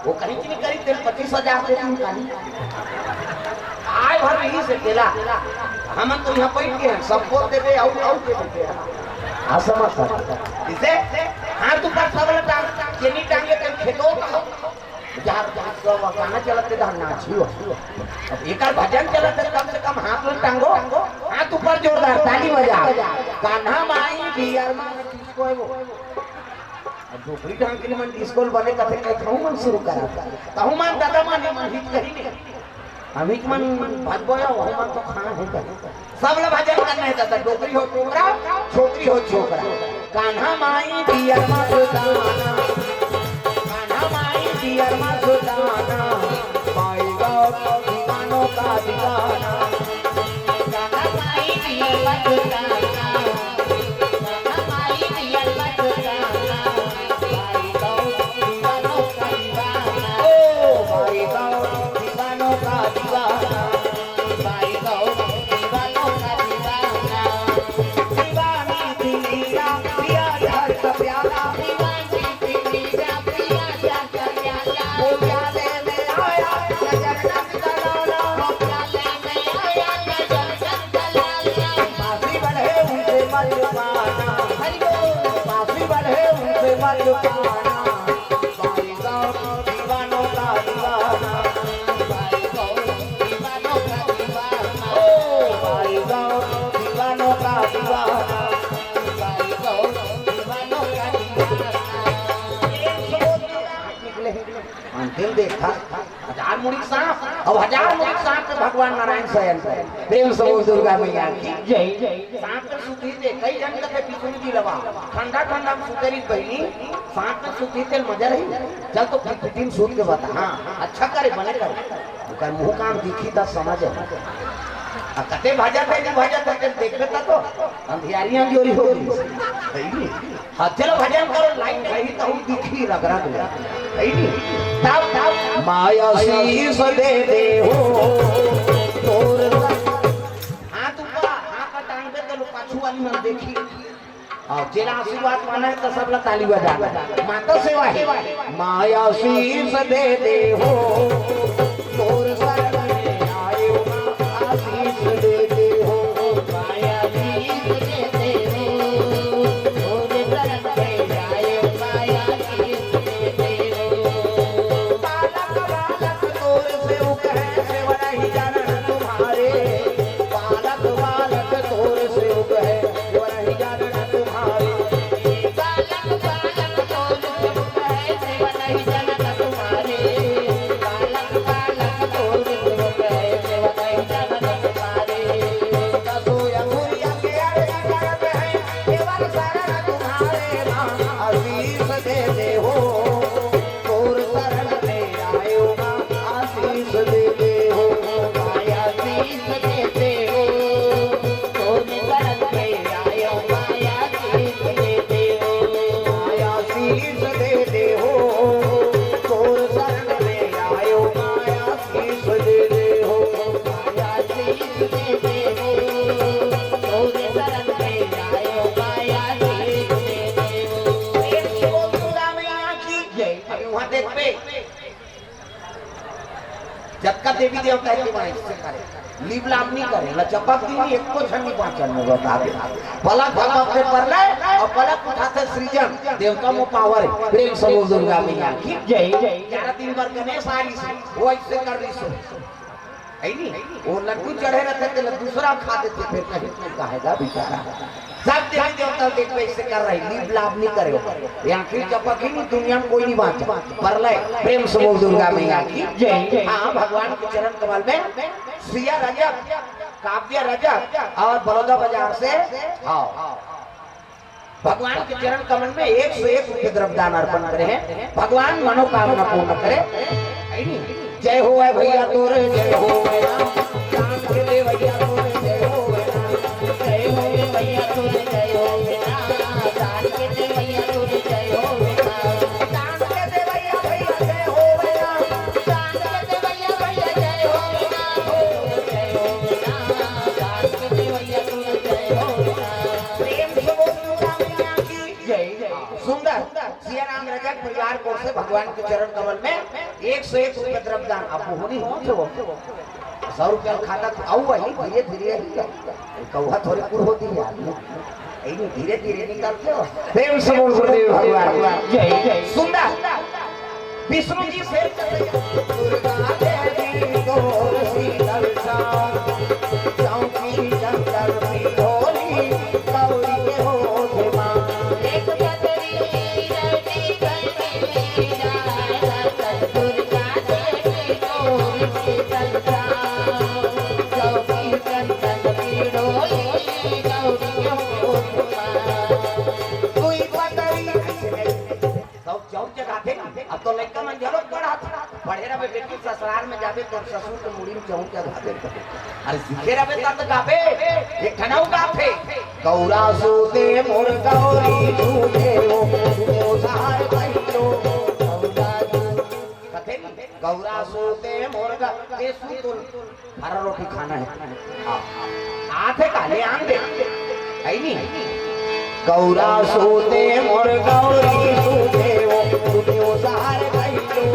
वो कहीं की नहीं करी तेल 25,000 दे दूं काली आए भर रही से तेला हम तो यहाँ बैठ के सबको देवे आउ आउ के देवे असमर्थ इसे हाथ ऊपर सबला टांग चेनी टांगे के खेतो जार जार सब गाना चलते दा नाचियो अब एक भजन चलते कम से कम हाथ में टांगो हाथ ऊपर जोरदार ताली बजा कान्हा माई बियर मां किसको है वो डोकरी ढंग के मन स्कूल बने कथे कहूं मन शुरू करा कहूं मन दादा मन हित कही नहीं अभी मन भगवाया वो मन तो खाना है सब लोग भजन करना है दादा डोकरी हो छोकरा छोकरी हो छोकरा कान्हा माई बियर मां सुदाना कान्हा माई बियर मां सुदाना माई गॉड दीवानों का दीवाना कान्हा माई बियर मां सुदाना कान्हा माई बियर मां सुदाना माई गॉड दीवानों का दीवाना ओ माई गॉड दीवानों का दीवाना माई गॉड दीवानों का दीवाना दीवानी दीवाना पिया यार का प्याला दीवानी दीवाना पिया यार का प्याला वो प्याले में आया नजर नक दलाला वो प्याले में आया नजर नक दलाला बासी बढ़े उनसे मत पाना हरि बोल बासी बढ़े उनसे मत पाना माई गॉड दीवानों का दीवाना माई गॉड दीवानों का दीवाना ओ माई गॉड दीवानों का दीवाना माई गॉड दीवानों का दीवाना अंतिम देखा हजार मुड़ी सांप अब हजार मुड़ी सांप के भगवान नारायण शयन प्रेम समूह दुर्गा मैया की जय जय सांप के सुधी दे कई जन के पीछे की लवा ठंडा ठंडा में सुतेरी बहनी सांप में सुधी तेल मजा रही चल तो फिटिंग सूत के बता हां अच्छा करे बने करे ओकर मुंह काम दिखी त समझ आ कते भाजा थे नहीं भाजा थे देखबे त तो अंधियारियां जोरी हो सही नहीं हां चलो भजन करो लाइन रही तो दिखी रगड़ा दे सही नहीं तब माया शीश दे दे हो तोर हाथ ऊपर हाथ टांग दे तो पाछू वाली मन देखी और जेला आशीर्वाद माना है तो सब लोग ताली बजा माता सेवा है माया शीश दे दे हो तोर शरण में आए हो आशीष दे दे हो माया शीश दे दे हो तोर शरण में आए हो माया शीश दे दे हो बालक बालक तोर सेवक है सेवा नहीं जानन तुम्हारे बालक बालक तोर सेवक है सेवा नहीं जानन तुम्हारे बालक बालक तोर सेवक है सेवा नहीं जानन तुम्हारे बालक बालक तोर सेवक है सेवा नहीं जानन तुम्हारे कसो अंगुरिया के आगे करब है केवल शरण तुम्हारे मां आशीष दे दे हो तोर शरण में आयो मां आशीष दे दे हो माया आशीष दे दे हो तोर शरण में आयो माया आशीष दे दे हो माया आशीष दे दे हो तोर शरण में आयो माया आशीष दे दे हो माया आशीष दे दे हो तोर शरण में आयो माया आशीष दे दे हो एक बोल दुर्गा मैया की जय अभी वहां देख पे जब का देवी देवता के बारे से करे लीप लाभ नहीं करे लचपक नहीं एक को छन्नी पाचन में बता दे पलक भगवत पे पर ले और पलक उठाते सृजन देवता में पावर है प्रेम समूह दुर्गा मैया की जय जय 11 दिन भर गणेश आई से वो ऐसे कर रही सो है नहीं वो लड्डू चढ़े रहते थे दूसरा खा देते फिर कहीं तो कहेगा बेचारा सब देवी देवता देख पे ऐसे कर रहे लीप लाभ नहीं करे यहाँ फिर चपक ही नहीं दुनिया में कोई नहीं बांचा पर ले प्रेम समूह दुर्गा मैया की जय हाँ भगवान के चरण कमल में सिया रजक काव्य रजक और बड़ौदा बाजार से आओ भगवान के चरण कमल में 101 द्रव्यदान अर्पण करे हैं भगवान मनोकामना पूर्ण करे जय हो भैया तोरे जय हो राम के ले भैया तोरे जय हो जय हो भैया तोरे जय हो दान के दे भैया तोरे जय हो दान के दे भैया भैया जय हो दान के दे भैया भैया जय हो जय हो दान के दे भैया तोरे जय हो प्रेम से बोल दुर्गा मैया की जय जय सुंदर सिया राम रजक परिवार को से भगवान भगवान के चरण कमल में 101 रुपये द्रव्यदान अब होनी हो 100 रुपया खाता आऊ वही धीरे धीरे कौहा थोड़ी पूर होती है आदमी धीरे धीरे निकालते हो प्रेम से बोल गुरुदेव भगवान जय जय सुंदर विष्णु जी से दुर्गा देवी गोर शीतल चौकी जंगल में होली गौरी के होठे मां एक बदरी रटी गई दुर्गा देवी गोर शीतल चौकी जंगल में होली गौरी के होठे मां कोई बदरी सब चौक जगह थे अब तो लड़का मन जरूर पढ़ा था पढ़े रहे बेटी ससुराल में जाबे तो ससुर के मुड़ी में चौक क्या गावे अरे सीखे रहे तब गावे एक ठनाऊ गावे गौरा सोते मोर गौरी झूठे ओ सहार कहियो कथे गौरा सोते मोर गौरी सुतुल हरा रोटी खाना है हां आथे काले आम दे आई नहीं गौरा सोते मोर गौरी झूठे ओ सहार कहियो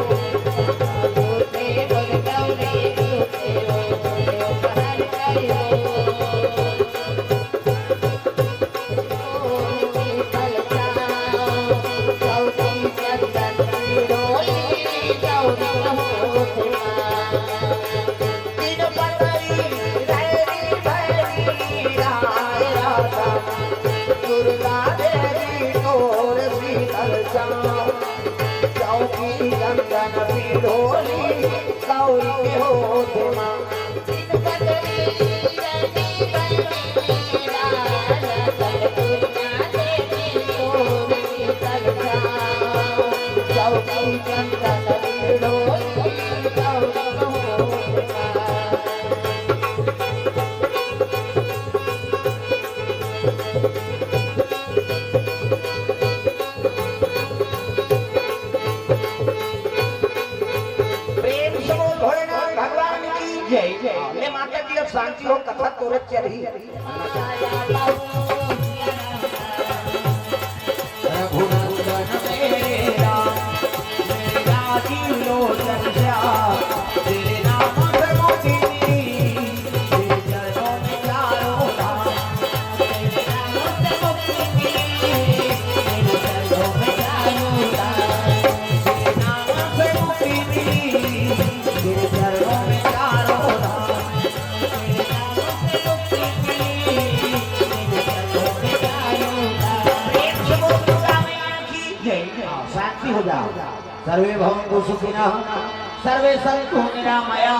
शांति हो कथा तोरत चली सर्वे भवन्तु सुखिनः सर्वे सन्तु निरामया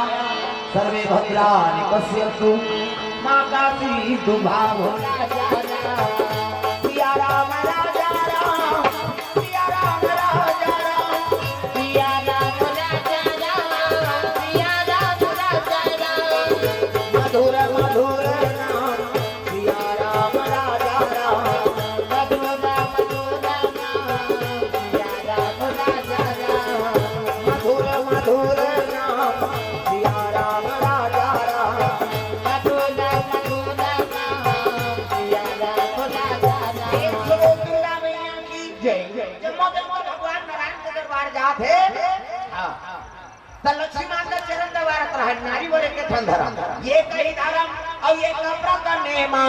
सर्वे भद्राणि पश्यन्तु मा कश्चित् दुर्भाग्यं सिया राम राजा राम सिया राम राजा राम सिया राम राजा राम सिया राम राजा राम मधुर मधुर नाम सिया राम राजा राम मधुर मधुर नाम सिया राम राजा मधुर मधुर नाम सिया राम राजा राम मधुर मधुर नाम सिया राम राजा राम दुर्गा मैया की जय जय भगवान नारायण के दरबार जाते हां त लक्ष्मी माता चरण दबारत रहे नारी वरे के धंधरा ये कही धारम और ये कपड़ा का नेमा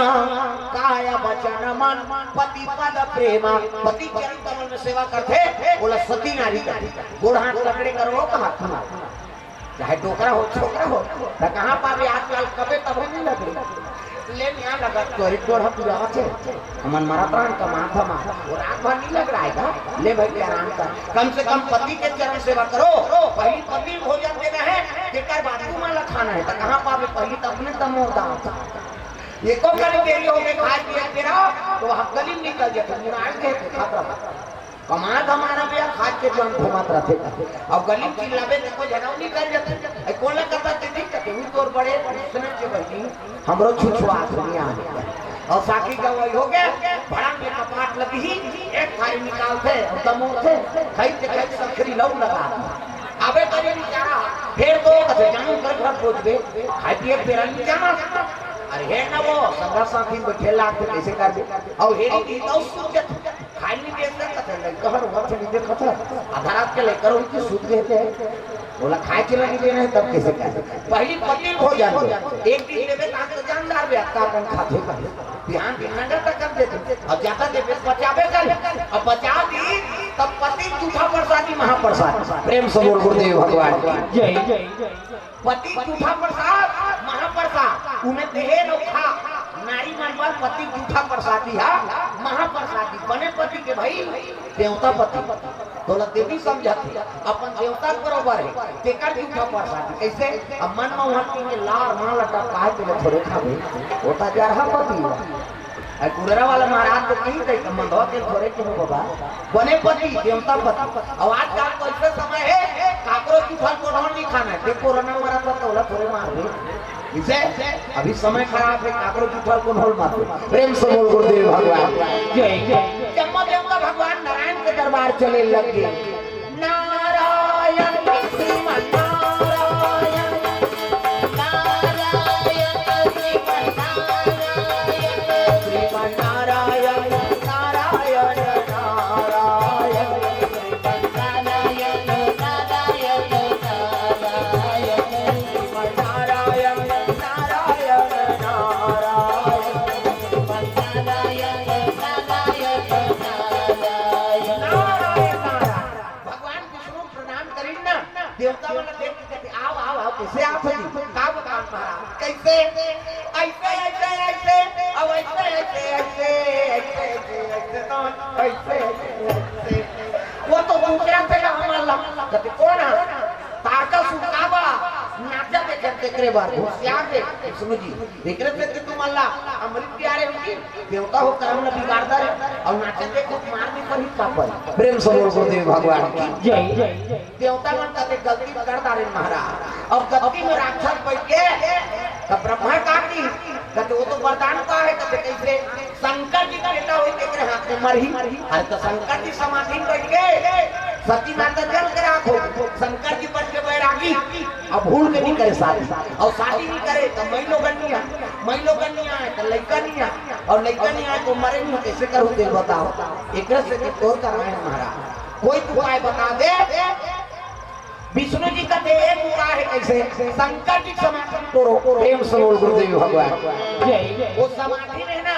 काया वचन मन पति पद प्रेमा पति चरण कमल में सेवा करते बोला सती नारी का गोड़ हाथ पकड़े करो कहां चाहे टोकरा हो छोकरा हो त कहां पावे आजकल कबे तब नहीं लगे ले यहां लगा तोरी तोड़ हम पूरा আছে हमन मारा प्राण का माथा मा और रात भर नहीं लग रहा है ले भाई आराम कर कम से कम पति के चरण सेवा करो पहली पति भोजन देना है जेकर बातू माला खाना है त कहां पावे पहली त अपने तम होता ये को कल देरी हो गए खाए पिए तेरा तो हम गली निकल जाते मुराद के खतरा कमाल हमारा भैया खाद के जो हम घुमात रहते अब गली चिल्लावे देखो जनावनी कर जाते ए कोला करता ते दिक्कत है तोर बड़े सुने के बहनी हमरो छुछुआ दुनिया और साकी का वही हो गया बड़ा में कपाट लगी ही एक थाली निकालते और दमो थे खाई के सखरी लौ लगा अबे करे बेचारा फिर तो कथे जानू कर घर पहुंच गए खाई पिए पेरा नहीं जाना अरे हे ना वो संगा साथी बैठे लाते कैसे कर दे और हेरी की तो सुचत खाली देते कते लेकर वक्त नहीं देखत आधा रात के लेकर उनकी सूत देते हैं बोला खाए के नहीं देना है तब कैसे कैसे पहली पति हो जाते एक दिन देवे ताक तो जानदार बे का कन खाते का ध्यान नगर तक कर देते अब ज्यादा देवे बचावे कर अब बचा दी तब पति झूठा प्रसादी महाप्रसाद प्रेम से बोल गुरुदेव भगवान की जय जय पति झूठा प्रसाद महाप्रसाद उन्हें देहे नो खा नारी मनवा पति झूठा प्रसादी है महाप्रसादी बने पति के भाई देवता पति तोला देवी समझाती अपन देवता बरोबर है तेकर झूठा प्रसादी कैसे अब मन में वहां के लार मां लटा काहे के थोड़े खावे होता जा रहा पति है कुड़रा वाला महाराज तो कहीं कहीं मंदवा के थोड़े के बाबा बने पति देवता पति अब आज का तो ऐसा समय है काकरो की फल को नहीं खाना है कोरोना मरा था तोला थोड़े मार दे इसे अभी समय खराब है काकरो की फल को नहीं मार दे प्रेम से बोल गुरुदेव भगवान जय जय जम्मा देवता भगवान नारायण के दरबार चले लगे नारायण श्रीमन नारायण देवता वाला देख के कहते आओ आओ आओ कैसे आप जी का बता महाराज कैसे ऐसे ऐसे ऐसे अब ऐसे ऐसे ऐसे ऐसे ऐसे तो ऐसे वो तो दूसरा से का हमारा कहते कौन है ताका सुकावा नाचा देखे तेरे बार होशियार देख सुनो जी देख रहे थे तुम अल्लाह अमृत प्यारे होंगे देवता हो कर्म न बिगाड़ता है और नाचा देखो मारने पर ही पापर प्रेम से बोल गुरुदेव भगवान की जय जय देवता मन कहते गलती करता रे महाराज अब गलती में राक्षस बैठ के तब ब्रह्मा काटी कहते वो तो वरदान का है कहते कैसे शंकर जी का बेटा हुई देख रहे हाथ में मरही अरे तो शंकर जी समाधि बैठ के सती माता जल के राखो शंकर जी बन के बैरागी अब भूल के नहीं करे शादी और शादी नहीं करे तो महिलो गन्निया है तो लड़का नहीं है और लड़का नहीं आए तो मरे नहीं कैसे करूँ दिल बताओ एक से तोड़ कर रहे हैं महाराज कोई उपाय बता दे विष्णु जी का दे एक उपाय है कैसे शंकर जी समाधि तोड़ो प्रेम से बोल गुरुदेव भगवान जय वो समाधि है ना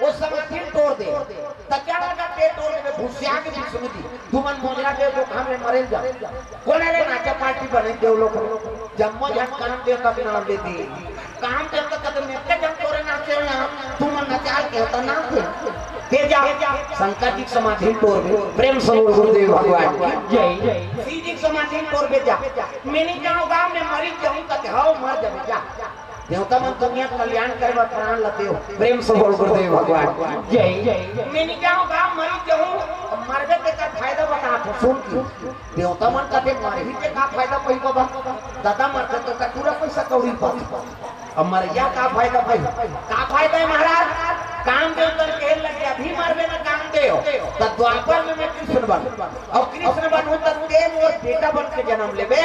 वो समाधि तोड़ दे तचाला का पेट तोड़ दे भूसिया के विष्णु जी तुमन मोजरा दे तो काम में मरे जा कोने रे नाचा पार्टी बने देव लोग जम्मो जन काम दे का नाम दे दी काम दे का कदम में के जन तोरे नाचे ना तुमन नचाल के होता ना दे जा शंकर जी समाधि तोड़ दे प्रेम से बोल गुरुदेव भगवान जय जय सीधी समाधि तोड़ दे जा मैंने जाऊं गांव में मरी जाऊं कहते हां मर जा जा देवता मन दुनिया कल्याण करे प्राण लते हो प्रेम से बोल गुरुदेव भगवान जय जय मैंने जाऊं गांव मरी जाऊं मरबे के का फायदा बता सुन की देवता मन कहते मरही के का फायदा पई बाबा दादा मरते तो का पूरा पैसा कौड़ी पाती अब मर गया का फायदा है महाराज काम देव कर के लगे अभी मरबे ना काम देव तो द्वापर में मैं कृष्ण बन और कृष्ण बन हो तब तेल और बेटा बन के जन्म लेबे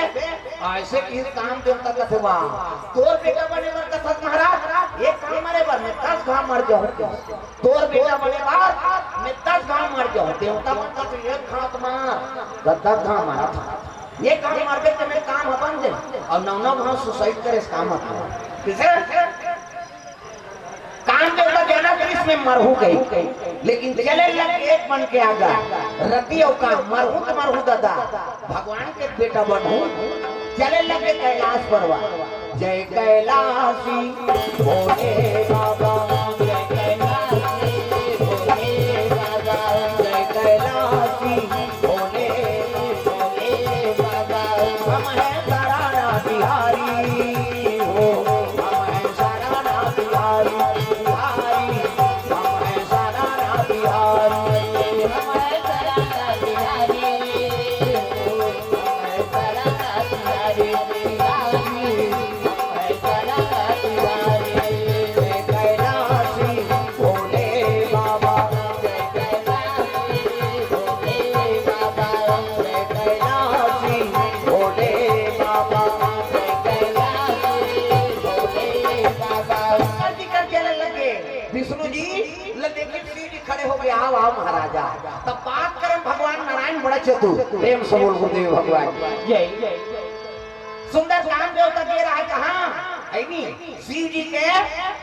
ऐसे की काम देव तक से वाह तोर बेटा बने बर का सत महाराज एक काम मरे बर मैं 10 घाव मर जाऊं तोर बेटा बने बार मैं 10 घाव मर जाऊं देवता मन का तो एक घाव मार 10 घाव मारा था ये काम मरबे के मैं काम अपन दे और 9 घाव सुसाइड करे इस काम आता किसे काम देवता देना कृष्ण में मरहू गई लेकिन चले लगे एक बन के आगा रति और काम मरहू तो मरहू दादा भगवान के बेटा बनहू चले लगे कैलाश परवा जय कैलाशी भोले बाबा जय कैलाशी भोले बाबा जय कैलाशी भोले भोले बाबा हम है सारा बिहारी हो हम है सारा बिहारी कैलाश के आओ आओ महाराजा। तब बात करें भगवान नारायण बड़ा चतुर, प्रेम से बोल गुरुदेव भगवान जय। सुंदर काम देवता दे रहा है कहाँ शिव जी के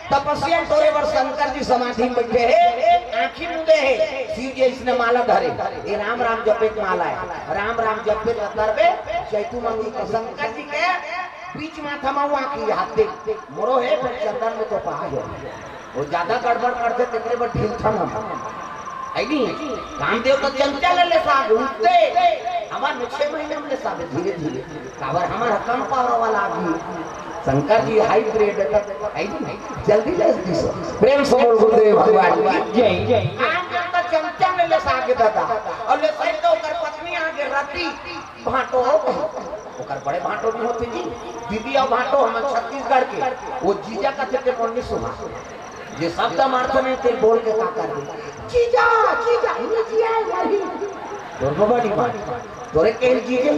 तपस्या तोरे पर शंकर जी समाधि में बैठे है, आंखी मुदे है। शिव जी इसने माला धरे, ये राम राम जपे माला है, राम राम जपे करबे चैतु मंगी को शंकर जी के बीच में थमाऊ आंखी हाथ दे मोरो है, फिर चंदन में तो पहा है वो ज्यादा गड़बड़ करते तेरे पर ढील थम कामदेव तो चंचल ले साहब उठते हमार 6 महीने में ले साहब धीरे धीरे काबर हमारा कम पावर वाला आदमी शंकर जी हाइब्रिड जल्दी जल्दी प्रेम से बोल गुरुदेव भगवान जय जय। कामदेव तो चंचल ले साहब दादा और ले सही तो कर पत्नी आगे रति भाटो ओकर बड़े भाटो भी होते जी दीदी और भाटो हम छत्तीसगढ़ के वो जीजा का चक्कर पड़ने सुहा ये शब्द मारते में तेल बोल के का कर दे जीजा जीजा जीजा यारी तोर बड़ी बात तोरे के जीजे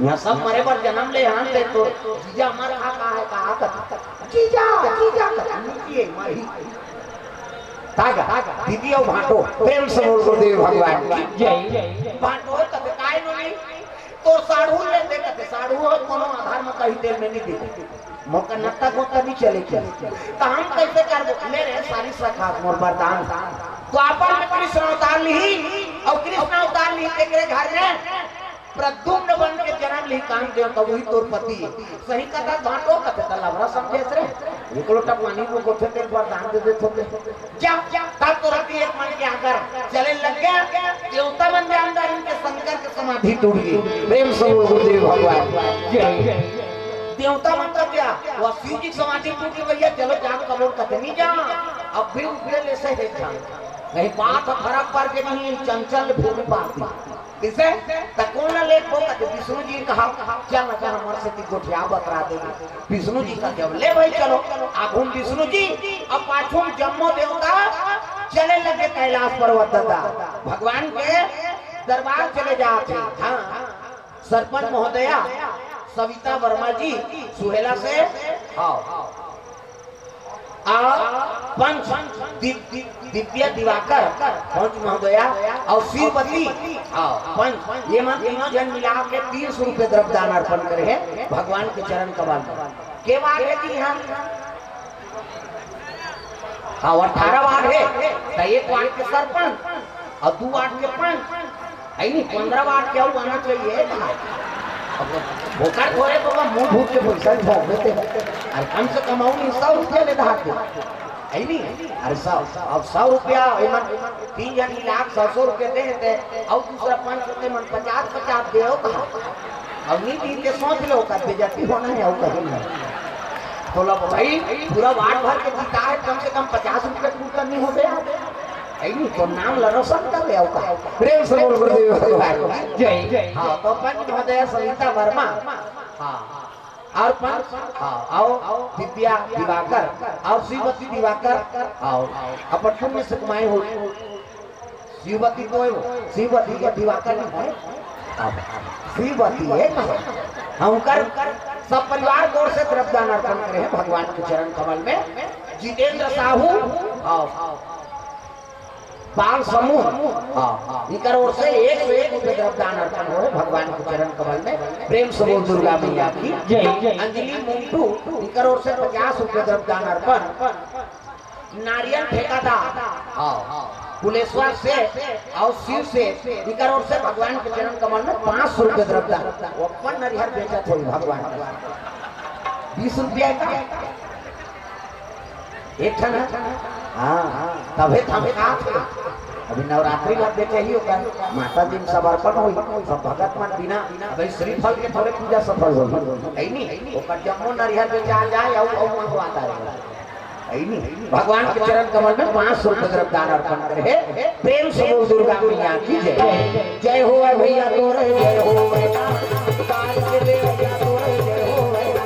यहां सब मरे पर जन्म ले हां से तो जीजा मर का है का जीजा जीजा ये मारी तागा दीदी और भाटो प्रेम से बोल गुरुदेव भगवान जय जय। भाटो तब काय नहीं तो साढ़ू ले दे कहते साढ़ू हो कोनो आधार में कहीं तेल में नहीं दे मौका नत्ता को कभी चले तो हम कैसे कर दो मेरे सारी सखा मोर वरदान तो आपन में कृष्ण अवतार ली और कृष्ण अवतार ली तेरे घर में प्रद्युम्न बन के जन्म ली कामदेव तो वही तोर पति सही कथा बाटो कथे त लवरा समझे रे एकलो टकवानी को गोथे ते वरदान दे दे थोड़े जा तब तो रति एक मन के आकर चले लग गया देवता बन के अंदर इनके शंकर के समाधि टूट गई प्रेम से गुरुदेव भगवान जय। देवता मतलब क्या वो शिव जी समाधि टूट गई भैया चलो जाग कबूल करते नहीं जा अब भी उठे ले से देख नहीं बात फर्क पड़ के नहीं चंचल भूमि पाती किसे तकोना ले को कहते विष्णु जी कहा चल ना हमर से ती गोठिया बतरा दे विष्णु जी का जब ले भाई चलो आगुन विष्णु जी अब पाछुम जम्मो देवता चले लगे कैलाश पर्वत दादा भगवान के दरबार चले जाते हां सरपंच महोदया सविता वर्मा जी सुहेला से आओ पंच दिव्या दिवाकर पंच महोदया और श्रीपति पंच ये मन तीनों जन मिला के 300 रुपए द्रव्यदान अर्पण करे है भगवान के चरण कमल के बार है कि हम हाँ 18 बार है तो 1 वार्ड के सरपंच और 2 वार्ड के पंच नहीं 15 वार्ड क्या आना चाहिए भोकर थोड़े तो मुंह भूख के पैसा भोग देते अरे कम से कम 100 रुपया ले धार दे नहीं अरे 100 अब 100 रुपया 3 जन लाख 100 रुपये दे देते और दूसरा 5 रुपये मन 50 दे हो अब नहीं दी के सोच लो कर दे जाती होना है और कहीं नहीं तो लो भाई पूरा वार्ड भर के जीता है कम से कम 50 रुपये पूरा नहीं हो गया नहीं तो नाम लरोसन कर ले आओ प्रेम से बोल गुरुदेव भगवान जय जय। हां तो पंच महोदय सविता वर्मा हां और पंच आओ दिव्या दिवाकर और श्रीवती दिवाकर आओ अपन पुण्य से कमाए हो श्रीवती तो श्रीवती के दिवाकर नहीं है श्रीवती है हम कर सब परिवार गौर से द्रव्यदान अर्पण करे हैं भगवान के चरण कमल में जितेंद्र साहू आओ बाल समूह इनकर ओर से 101 रुपए द्रव्यदान अर्पण हो भगवान के चरण कमल में प्रेम से बोल दुर्गा मैया की जय। अंजलि मुंटू इनकर ओर से 50 रुपए द्रव्यदान अर्पण नारियल ठेकादार कुलेश्वर से और शिव से इनकर ओर से भगवान के चरण कमल में 500 रुपए द्रव्यदान वो अपन नारियल बेचा थोड़ी भगवान 20 रुपया का एक था ना हाँ तबे थमे अभी नवरात्रि का देखे ही होगा माता जी समर्पण हुई सब भगत मन बिना भाई श्रीफल के थोड़े पूजा सफल हो नहीं ओकर जम्मो नरिहर में जा जाए और मंगवाता है नहीं भगवान के चरण कमल में 500 रुपए द्रव्यदान अर्पण करे प्रेम से बोल दुर्गा मैया की जय जय हो भैया तोरे जय हो भैया काल के ले भैया तोरे जय हो भैया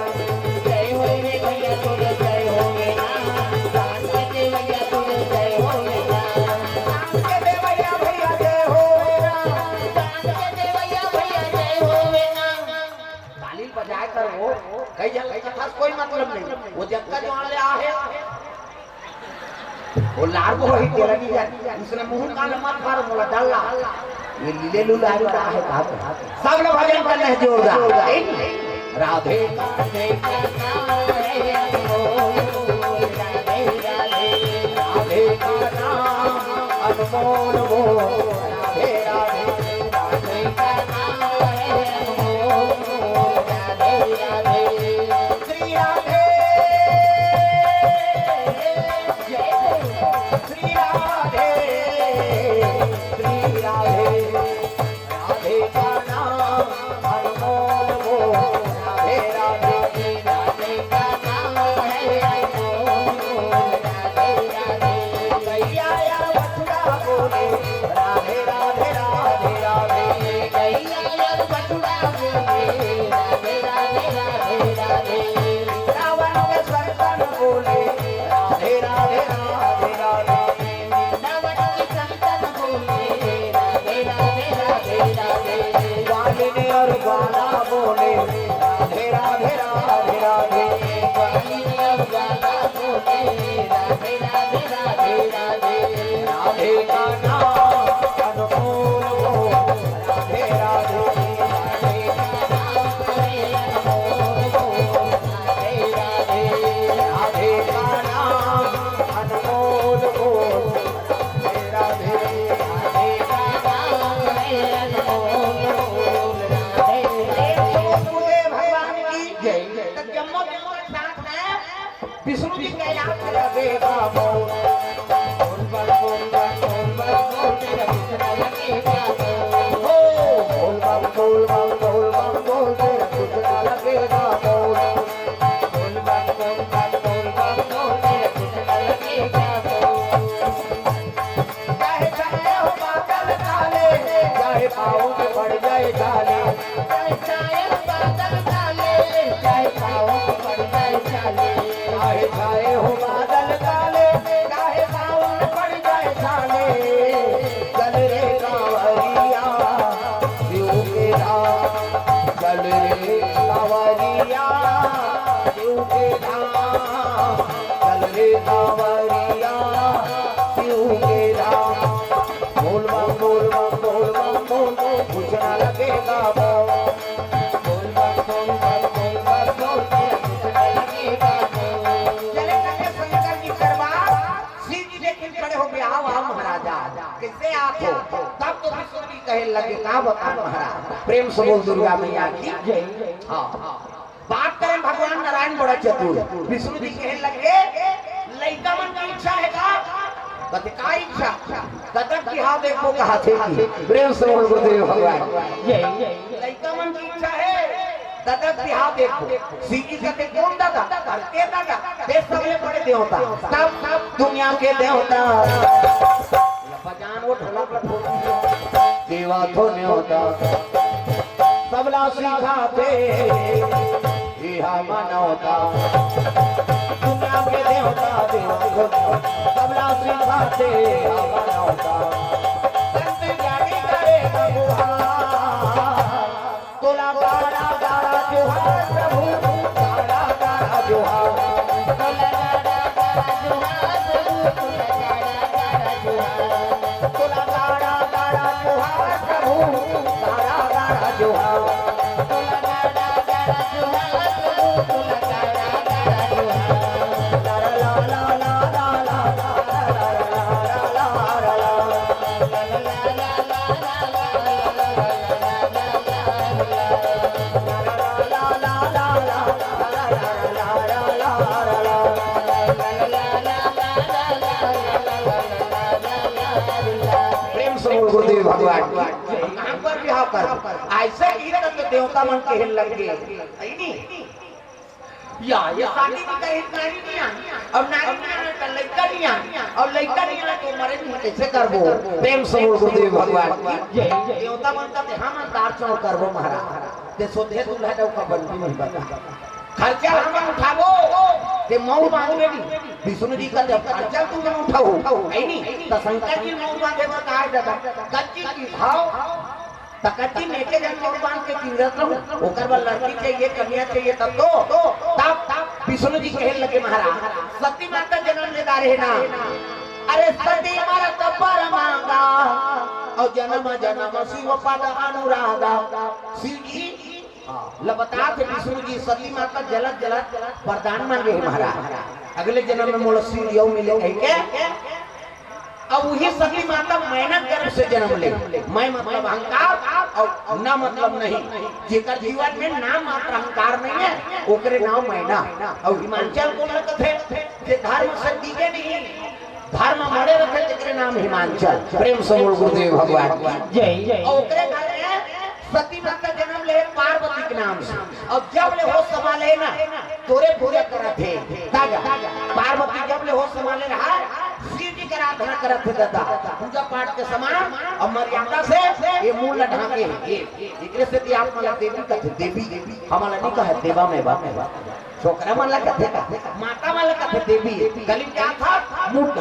जय हो भैया तोरे जय हो भैया काल के ले भैया तोरे जय हो भैया काल के ले भैया भैया जय हो भैया काल के ले भैया भैया जय हो भैया ताली बजाए कर वो कई जगह कोई मतलब नहीं वो जगह जो ले आ है वो लार को ही दे लगी जाती उसने मुंह कान मत मारो मोला डाला ये लीले लूला है कहा सब लोग भजन करने हैं जोरदार राधे राधे राधे का नाम अनमोल वो राधे राधे राधे का नाम है अनमोल राधे राधे श्री राधे श्री राधे श्री राधे राधे का नाम अनमोल वो राधे राधे राधे का नाम है अनमोल राधे राधे गैया या बछड़ा बोले राधे राधे राधे राधे गैया या बछड़ा बोले राधे राधे राधे राधे रावण के संतन बोले राधे राधे राधे राधे रावण के संतन बोले राधे राधे राधे राधे वालिनी और ग्वाला बोले राधे राधे राधे राधे वालिनी और ग्वाला बोले राधे राधे राधे राधे राधे का नाम अनमोल वो राधे राधे राधे का नाम है अनमोल वो राधे राधे राधे का नाम अनमोल वो राधे राधे का नाम है अनमोल वो राधे भगवान की जय तो जम्मो जम्मो साथ है विष्णु जी के याद रखेगा बोल बोल बोल बोल बोल तेरा कितना लगेगा बोल बोल बोल बोल बोल तेरा कितना लगेगा बोल बोल बोल बोल बोल तेरा कितना लगेगा चाहे चाहे हो बादल काले चाहे पाँव में पड़ जाए जाले चाहे बादल काले चाहे पाँव में पड़ जाए जाले चाहे चाहे हो बादल काले चाहे पाँव में पड़ जाए जाले चल रे कांवरिया शिव के धाम चल रे कांवरिया शिव के धाम चल रे कांवरिया शिव के धाम बोल बम बोल बम बोल बम बोल कुछ ना लगेगा बोल बोल बम बोल बम बोल बम बोल कुछ ना लगेगा चले करके शंकर जी दरबार श्री जी लेकिन खड़े हो गए आओ आओ महाराजा कैसे आप हो तब तो विष्णु जी कहे लगे का बता महाराज प्रेम से बोल दुर्गा मैया की जय हां बात करें भगवान नारायण बड़ा चतुर विष्णु जी कहे लगे लइका मन की इच्छा है का कते का इच्छा कदम की हाथ देखो कहा थे प्रेम से बोल गुरुदेव भगवान जय लइका मन की इच्छा है दादा की हाथ देखो सीधी से कौन दादा करते दादा देश सबले बड़े देवता सब दुनिया के देवता बजान वो ढोलक पर देवा तो न्योता सबला सिखाते इहा मनोता दुनिया के देवता देवा तो सबला सिखाते इहा मनोता संत जानी करे भगवान तोला गाड़ा गाड़ा जोहार प्रभु गाड़ा गाड़ा जोहार तोला गाड़ा गाड़ा जोहार प्रभु तोला गाड़ा गाड़ा जोहार तोला गाड़ा गाड़ा जोहार प्रभु गाड़ा गाड़ा जोहार तोला गाड़ा गाड़ा जोहार प्रभु तोला गाड़ा गाड़ा जोहार ला ला ला ला ला गुरुदेव भगवान कहां पर विवाह कर ऐसे ही तो देवता मन के हिल लग गए नहीं या ये शादी की कहीं नारी नहीं आ और नारी नहीं तो लड़का नहीं आ और लड़का नहीं आ तो मरे नहीं कैसे करबो प्रेम से गुरुदेव भगवान जय देवता मन का हम दार चौ करबो महाराज ते सोधे दूल्हा दो का बंदी नहीं बता खर्चा हम उठाबो ते मऊ मांगे दी विष्णु जी का जब खर्चा तुम उठाओ नहीं तो शंकर जी मऊ मांगे तो कहा दादा कच्ची की भाव तकती नेके जन मऊ बांध के किरत रहूं ओकर बल लड़की चाहिए कन्या चाहिए तब तब विष्णु जी कहे लगे महाराज सती माता जन्म ले दारे ना अरे सती मरत पर मांगा और जन्म जन्म शिव पद अनुरागा। शिव जी लबता थे विष्णु जी सती माता जलत जलत वरदान मांगे महाराज अगले जन्म में मोला शिव यौ मिले के अब वही सती माता मैना गर्भ से जन्म ले। मैं मतलब अहंकार और ना मतलब नहीं जेकर जीवन में नाम मात्र अहंकार नहीं है ओकरे नाम मैना और हिमांचल को थे जे धर्म से दिखे नहीं धर्म मरे रखे तेरे नाम हिमांचल। प्रेम से बोल गुरुदेव भगवान जय जय। ओकरे घर सती माता जन्म ले पार्वती के नाम से और जब ले हो संभाले ना तोरे पूजा करत थे ताजा पार्वती जब ले हो संभाले रहा शिव जी का आराधना करत थे दादा पूजा पाठ के समान और मर्यादा से ये मूल ढाके ये एकरे से भी आप मला देवी कहते देवी हमारा नहीं कहे देवा में बात छोकरा मला कहते का माता वाला कहते देवी गली क्या था मुठ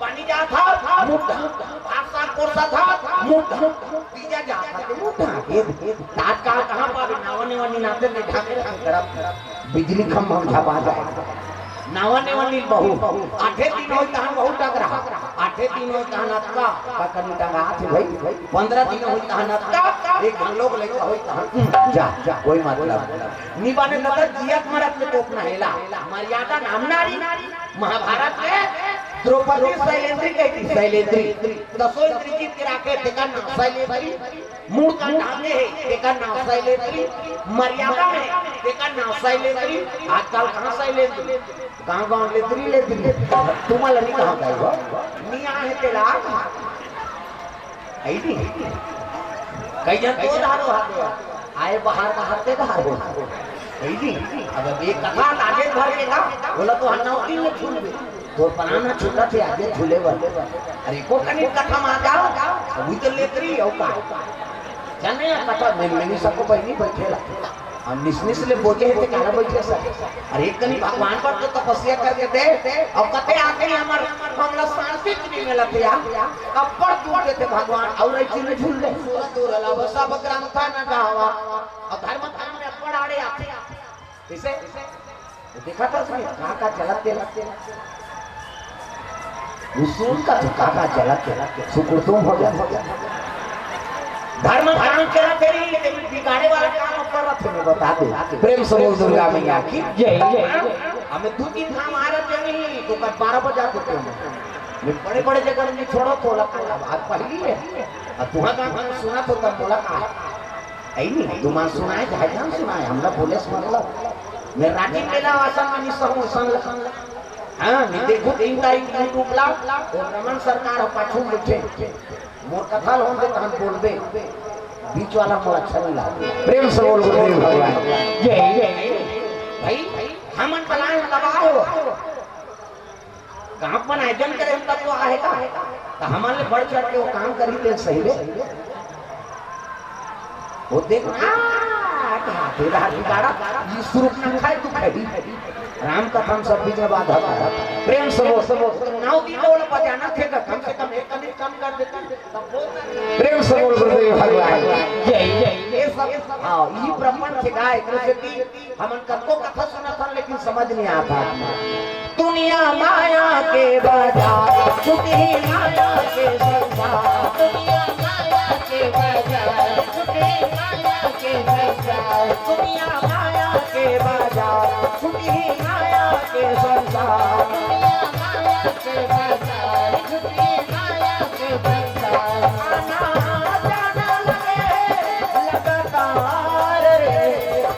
पानी जा था मुठ आसा कोरसा था मुठ पीजा जा था मुठ तात्काल कहां पर नावने वाली नाते ने ढाके रख बिजली खंभा झपा जाए नावने वाली बहु आठे दिन होई तहन बहु टक रहा आठे दिन होई तहन अक्का पकड़ टंगा हाथ भाई 15 दिन होई तहन अक्का एक हम लोग लेके होई तहन जा कोई मतलब निबाने नगर जियत मरत में टोकना हेला मर्यादा नाम नारी महाभारत में द्रौपदी शैलेंद्री कहती शैलेंद्री दसों इंद्री जीत के राखे तेका नाम शैलेंद्री मूल का नाम है तेका नाम शैलेंद्री मर्यादा में तेका नाम शैलेंद्री आजकल कहां शैलेंद्री कहां गांव लेद्री तुम्हारा नहीं कहां गए हो मियां है तेरा आई नहीं कई जन तो धारो हाथ आए बाहर ते धारो आई नहीं अगर एक कथा आगे भर के का बोला तो हन्नौती में झूल गए तो पराना छुट्टा थे आगे झूले वाले अरे को कनी कथा में जाओ अभी तो लेतरी हो का जाने कथा में सबको बहनी बैठेला हम निस्निस ले बोझे थे काला बैठे सर अरे कनी भगवान पर तो तपस्या करके दे और कथे आके हमर हमला शांति नहीं मिला थे अब पर दूर थे भगवान और ऐसी में झूल ले दूर अलावा सब ग्रंथ न गावा और धर्म धर्म में पड़ आड़े आते इसे देखा था उसने का चलते उसूल का काका चलते सुकुर तुम हो गया धर्म धर्म चला तेरी बिगाड़े वाला काम कर रहे थे बता दे प्रेम से बोल दुर्गा मैया की जय जय। हमें 2-3 काम आ रहे थे नहीं तो कल 12 बजे आते थे मैं बड़े बड़े जगह में छोड़ो तो लगा बात पहली है और तुम्हारा काम सुना तो तब बोला कहा ऐ नहीं तुम्हारा सुना है चाहे हम सुना है हमरा बोले मतलब मैं राती मेला आसन में नहीं संग हां मैं देखो 3 तारीख को टूपला और रमन सरकार पाछू बैठे मोर कथा होन दे तहन बोलबे बीच वाला मोर अच्छा नहीं लगा प्रेम से बोल गुरुदेव भगवान जय जय। भाई हमन बनाए दबाए हो कहां पर आयोजन करे हम तब तो आएगा तो हमारे बढ़ चढ़ के वो काम करी ले सही रे वो देख तेरा बिगाड़ा यीशु रूप न खाए तू खाई राम का हम सब बीच में बाधा प्रेम से बोल नाव की बोल बजाना थे कम से कम एक कमी कम कर देते तब प्रेम से बोल गुरुदेव भगवान जय जय। ये सब हां ये ब्राह्मण के गाय कृष्ण हमन कतो कथा सुना था लेकिन समझ नहीं आता दुनिया माया के बाजार छुटी माया के संसार दुनिया माया के बाजार छुटी माया के संसार दुनिया माया के बाजार छुटी माया के संसार दुनिया माया के बाजार छुटी माया के संसार आना जाना लगे लगातार रे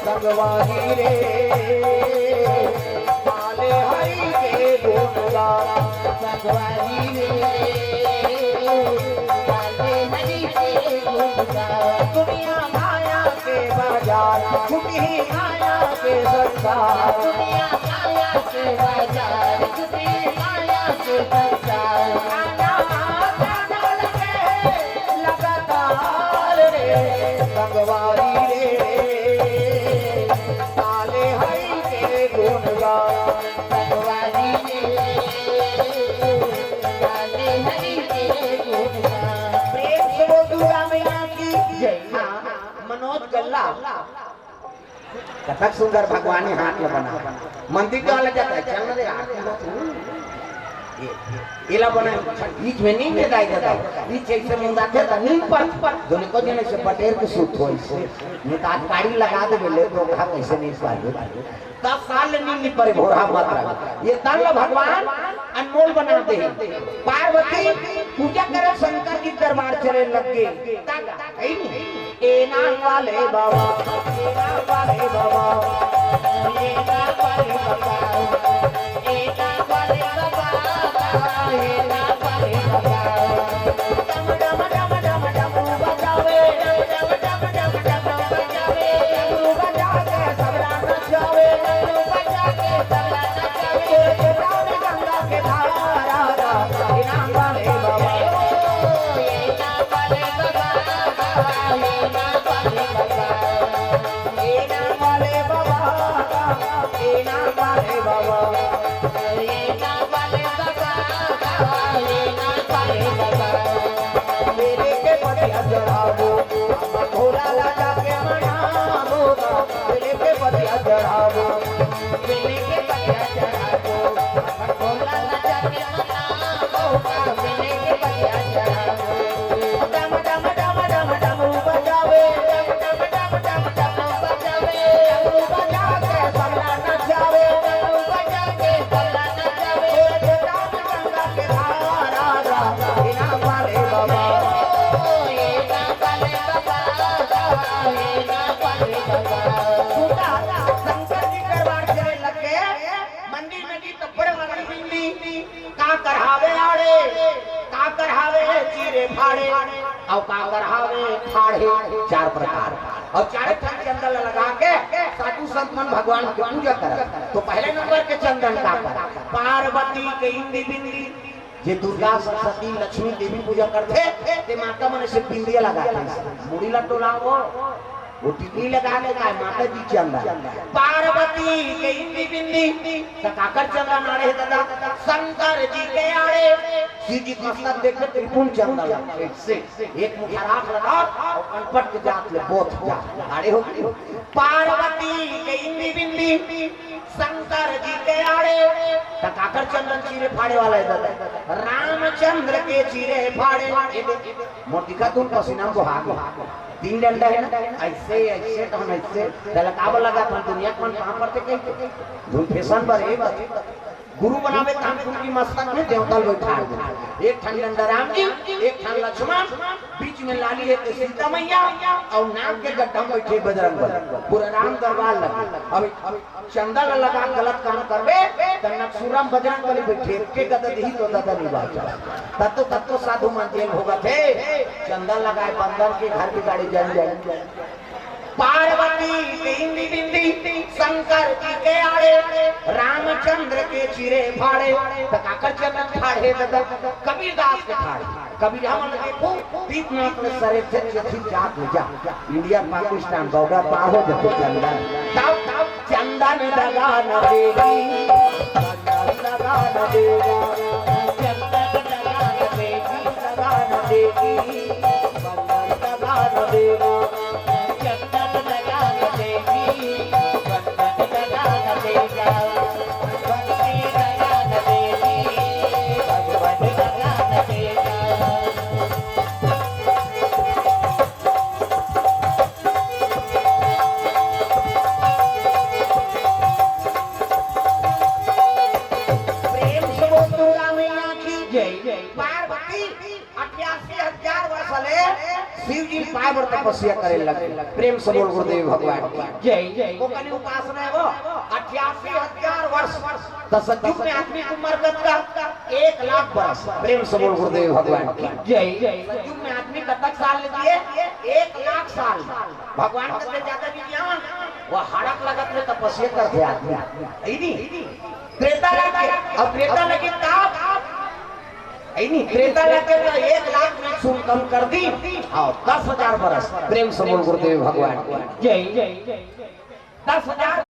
भगवानी रे पाले हरि के गुणगान भगवानी रे पाले हरि के गुणगान दुनिया माया के बाजार छुटी माया के संसार दुनिया माया के बाजार छुटी माया के संसार आना जाना लगे लगातार रे भगवानी रे ताले हरि के गुणगान भगवानी रे ताले हरि के गुणगान प्रेम से बोल दुर्गा मैया की जय। मनोज गल्ला कथक सुंदर भगवान हाथ में बना मंदिर के वाले जाता है चलने दे इला बना बीच में नहीं दे दाई देता ई कैसे मुंडा थे त नींद पर दोनों को जने से बटेर के सूत होई से ने का गाड़ी लगा दे बेले तो कहा कैसे नहीं पाए 10 साल नींद पर भोरा मात्रा ये तन भगवान अनमोल बना दे पार्वती पूजा करे शंकर की दरबार चले लग गए ए नाम वाले बाबा ए नाम वाले बाबा ए नाम वाले बाबा ए नाम वाले बाबा ए नाम वाले बाबा डम डम डम डम डम बजावे डम डम डम डम बजावे बजा के सबरा नचावे बजा के सबरा नचावे राम गंगा के धारा ए नाम वाले बाबा ए नाम वाले बाबा ए नाम वाले बाबा ए नाम वाले बाबा ए नाम वाले बाबा ए नाम वाले बाबा ए नाम वाले बाबा मेरे के पतिया चढ़ावो भोला राजा के मनावो मेरे के पतिया चढ़ावो मेरे के पतिया चढ़ावो भोला राजा के मनावो मेरे के पतिया चढ़ावो डम डम डम डम डम बजावे डम डम डम डम बजावे बजा के सबला नचावे बजा के सबला नचावे राम गंगा के धारा इनाम वाले बाबा इनाम वाले बाबा इनाम वाले बाबा सुना शंकर जी दरबार चले लगे मंदिर में जी तो बड़े वाली बिंदी का करहावे आड़े का करहावे चीरे फाड़े और का करहावे फाड़े 4 प्रकार और 4 ठन चंदन लगा के साधु संत मन भगवान की पूजा कर तो पहले नंबर के चंदन का कर पार्वती के इंदी बिंदी जे दुर्गा सरस्वती लक्ष्मी देवी पूजा करते ते माता मन से बिंदिया लगाते मुड़ी लटोला वो टिकली लगा के गाय माता जी चंदन पार्वती के इंदी बिंदी काकर चंदन आड़े दादा शंकर जी के आड़े शिव जी मस्तक देख के त्रिपुण चंदन से एक मुठा राख लगा और अनपट के जात ले बोथ जा आड़े हो पार्वती के इंदी बिंदी शंकर जी के आड़े काकर चंदन चीरे फाड़े वाला है दादा रामचंद्र के चीरे फाड़े मोटी का तुम पसीना को हागो 3 डंडा है ना ऐसे ऐसे तो हम ऐसे तलकाव लगा था दुनिया कौन कहां पर थे धुन फैशन पर है बात गुरु बनावे काम की मस्तक में देवता बैठा है एक ठन डंडा राम जी एक ठन लक्ष्मण बीच में लाली है सीता मैया और नाक के गड्ढा में बैठे बजरंग पूरा राम दरबार लगा अब चंदन लगा गलत काम करबे त नक्सुरम बजरंग बली बैठे के गदद ही तो दादा नहीं बाचा तब तो साधु मन जेल होगा थे चंदन लगाए बंदर के घर की गाड़ी जल जाए पार्वती के इंदी बिंदी शंकर जी के आड़े रामचंद्र के चीरे फाड़े काकर चंदन फाड़े कबीरदास के फाड़े कबीर हम देखो बीच में अपने सरे से जात ले जा इंडिया पाकिस्तान बॉर्डर पार हो जाते चंदन तब चंदन लगा न देगी चंदन लगा न देगा चंदन लगा न देगी लगा न देगी चंदन लगा न देगा शिव जी पाए पर तपस्या करे लगे प्रेम से बोल गुरुदेव भगवान की जय वो कनी उपासना है वो 88,000 वर्ष तसज्जुद में आदमी की उम्र का 1 लाख वर्ष प्रेम से बोल गुरुदेव भगवान की जय तसज्जुद में आदमी कतक साल लिए 1 लाख साल भगवान से ज्यादा विज्ञान वो हड़क लगत में तपस्या करते आदमी नहीं त्रेता लगे अब त्रेता लगे ताप नहीं त्रेता लगे 1 लाख में सुन कम कर दी और 10,000 बरस प्रेम से बोल गुरुदेव भगवान जय 10,000